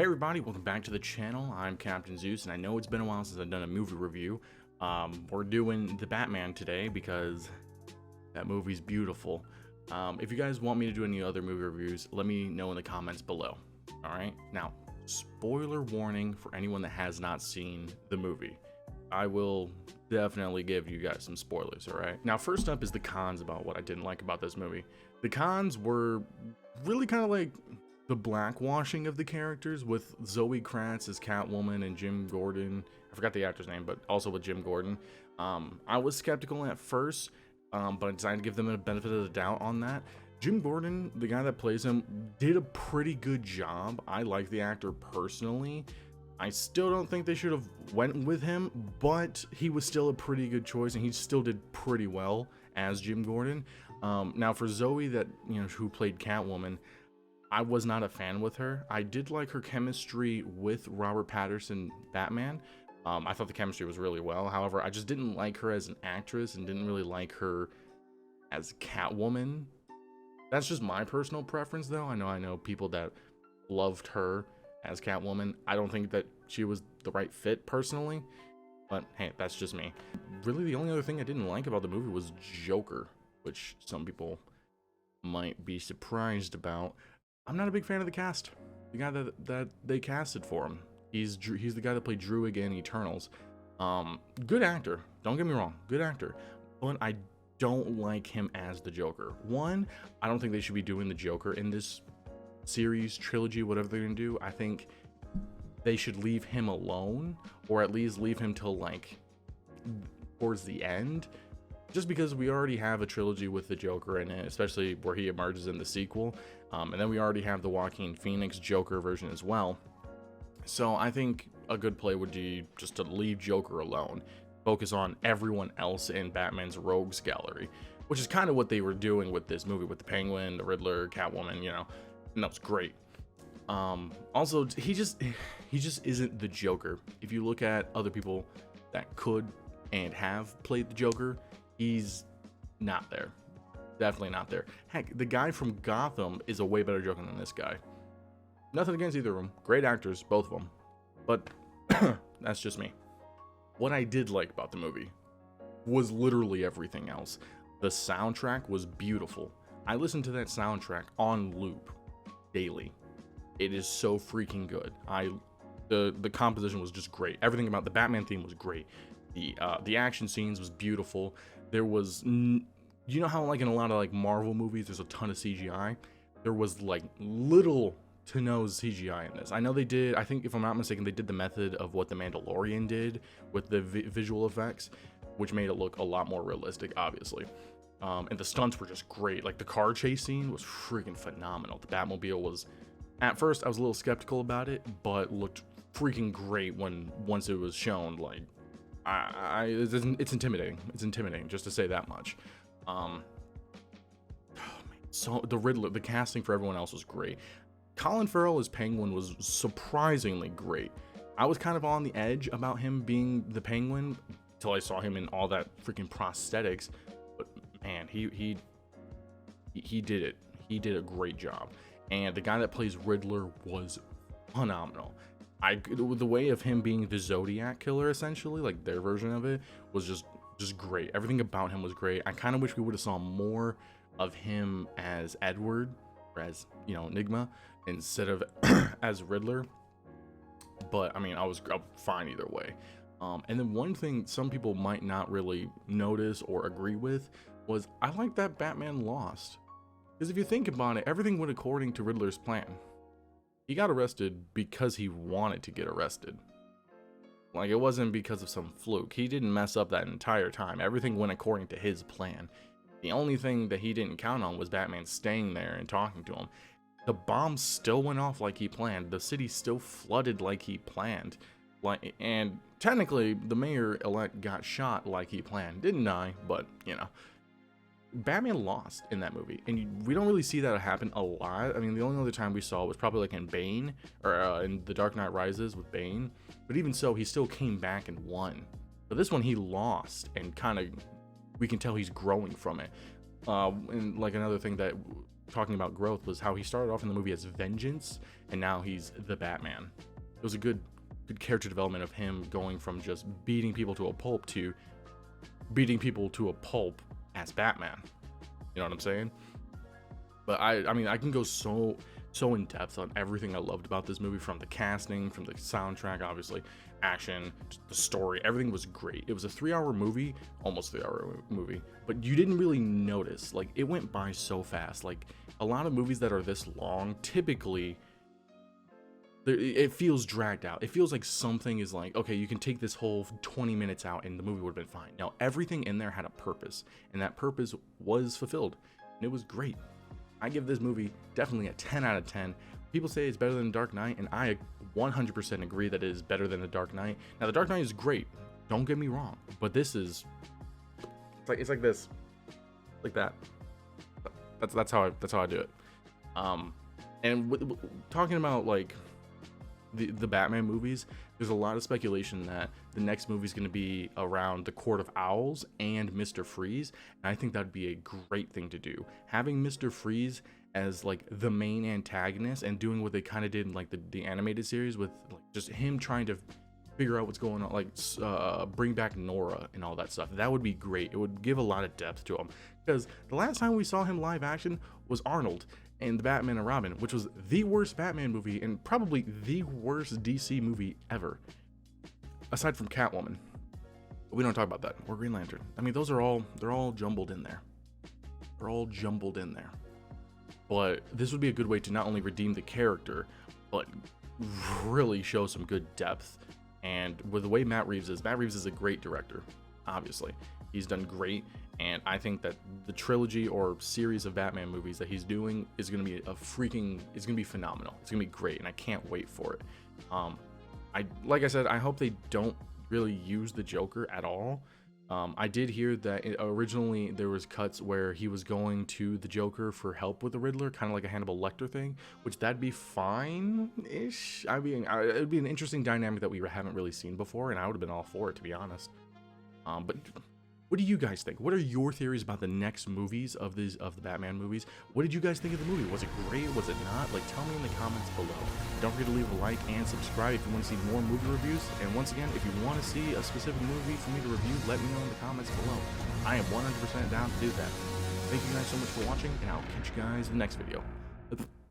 Hey everybody, welcome back to the channel. I'm Captain Zeus, and I know it's been a while since I've done a movie review. We're doing The Batman today because that movie's beautiful. If you guys want me to do any other movie reviews, let me know in the comments below. Alright, now, spoiler warning for anyone that has not seen the movie. I will definitely give you guys some spoilers, alright? Now, first up is the cons about what I didn't like about this movie. The cons were really kind of like the blackwashing of the characters, with Zoe Kratz as Catwoman and Jim Gordon. I forgot the actor's name, but also with Jim Gordon. I was skeptical at first, but I decided to give them a benefit of the doubt on that. Jim Gordon, the guy that plays him, did a pretty good job. I like the actor personally. I still don't think they should have went with him, but he was still a pretty good choice, and he still did pretty well as Jim Gordon. Now for Zoe, that who played Catwoman, I was not a fan with her. I did like her chemistry with Robert Pattinson Batman. I thought the chemistry was really well. However, I just didn't like her as an actress and didn't really like her as Catwoman. That's just my personal preference, though. I know people that loved her as Catwoman. I don't think that she was the right fit personally, but hey, that's just me. Really, the only other thing I didn't like about the movie was Joker, which some people might be surprised about. I'm not a big fan of the cast. The guy that they casted for him. He's the guy that played Druig in Eternals. Good actor. Don't get me wrong. Good actor. But I don't like him as the Joker. One, I don't think they should be doing the Joker in this series, trilogy, whatever they're gonna do. I think they should leave him alone, or at least leave him till like towards the end. Just because we already have a trilogy with the Joker in it, especially where he emerges in the sequel. And then we already have the Joaquin Phoenix Joker version as well. So I think a good play would be just to leave Joker alone. Focus on everyone else in Batman's rogues gallery. Which is kind of what they were doing with this movie, with the Penguin, the Riddler, Catwoman, and that was great. Also, he just isn't the Joker. If you look at other people that could and have played the Joker, he's not there. Definitely not there. Heck, the guy from Gotham is a way better Joker than this guy. Nothing against either of them. Great actors, both of them. But that's just me. What I did like about the movie was literally everything else. The soundtrack was beautiful. I listened to that soundtrack on loop daily. It is so freaking good. The composition was just great. Everything about the Batman theme was great. The action scenes was beautiful. There was, you know how like in a lot of like Marvel movies there's a ton of CGI? There was like little to no CGI in this. I know they did, I think if I'm not mistaken, they did the method of what the Mandalorian did with the visual effects, which made it look a lot more realistic, obviously. And the stunts were just great. Like the car chase scene was freaking phenomenal. The Batmobile was, at first I was a little skeptical about it, but looked freaking great once it was shown. Like, it's intimidating. It's intimidating, just to say that much. So the Riddler, the casting for everyone else was great. Colin Farrell as Penguin was surprisingly great. I was kind of on the edge about him being the Penguin until I saw him in all that freaking prosthetics. But man, he did it. He did a great job. And the guy that plays Riddler was phenomenal. The way of him being the Zodiac killer, essentially, like their version of it, was just great. Everything about him was great. I kind of wish we would have saw more of him as Edward, or as Enigma, instead of as Riddler. But I mean, I'm fine either way. And then one thing some people might not really notice or agree with was I like that Batman lost, because if you think about it, everything went according to Riddler's plan. He got arrested because he wanted to get arrested. Like, it wasn't because of some fluke. He didn't mess up that entire time. Everything went according to his plan. The only thing that he didn't count on was Batman staying there and talking to him. The bombs still went off like he planned. The city still flooded like he planned. And technically, the mayor-elect got shot like he planned. Didn't die, but, Batman lost in that movie, and we don't really see that happen a lot. I mean, the only other time we saw was probably like in Bane, or in The Dark Knight Rises with Bane, but even so, he still came back and won. But this one, he lost, and kind of, we can tell he's growing from it. And like another thing that talking about growth was how he started off in the movie as Vengeance, and now he's the Batman. It was a good character development of him going from just beating people to a pulp to beating people to a pulp as Batman. You know what I'm saying? But I mean, I can go so in depth on everything I loved about this movie, from the casting, from the soundtrack, obviously, action, the story. Everything was great. It was a 3-hour movie, almost 3-hour movie, but you didn't really notice. Like, it went by so fast. Like, a lot of movies that are this long, typically, it feels dragged out. It feels like something is like, okay, you can take this whole 20 minutes out and the movie would have been fine. Now, everything in there had a purpose, and that purpose was fulfilled, and it was great. I give this movie definitely a 10 out of 10. People say it's better than Dark Knight, and I 100% agree that it is better than The Dark Knight. Now, The Dark Knight is great. Don't get me wrong, but this is it's like this, like that. That's how I do it. And talking about like the Batman movies, there's a lot of speculation that the next movie is going to be around the Court of Owls and Mr. Freeze, and I think that'd be a great thing to do. Having Mr. Freeze as like the main antagonist and doing what they kind of did in like the animated series, with like just him trying to figure out what's going on, like bring back Nora and all that stuff. That would be great. It would give a lot of depth to him, because the last time we saw him live action was Arnold and the Batman and Robin, which was the worst Batman movie and probably the worst DC movie ever, aside from Catwoman. But we don't talk about that. Or Green Lantern. I mean, they're all jumbled in there. They're all jumbled in there. But this would be a good way to not only redeem the character, but really show some good depth. And with the way Matt Reeves is a great director, obviously. He's done great, and I think that the trilogy or series of Batman movies that he's doing is going to be it's going to be phenomenal. It's going to be great, and I can't wait for it. Like I said, I hope they don't really use the Joker at all. I did hear that originally there was cuts where he was going to the Joker for help with the Riddler, kind of like a Hannibal Lecter thing, which that'd be fine-ish. I mean, it'd be an interesting dynamic that we haven't really seen before, and I would have been all for it, to be honest. But what do you guys think? What are your theories about the next movies of the Batman movies? What did you guys think of the movie? Was it great? Was it not? Like, tell me in the comments below. Don't forget to leave a like and subscribe if you want to see more movie reviews. And once again, if you want to see a specific movie for me to review, let me know in the comments below. I am 100% down to do that. Thank you guys so much for watching, and I'll catch you guys in the next video.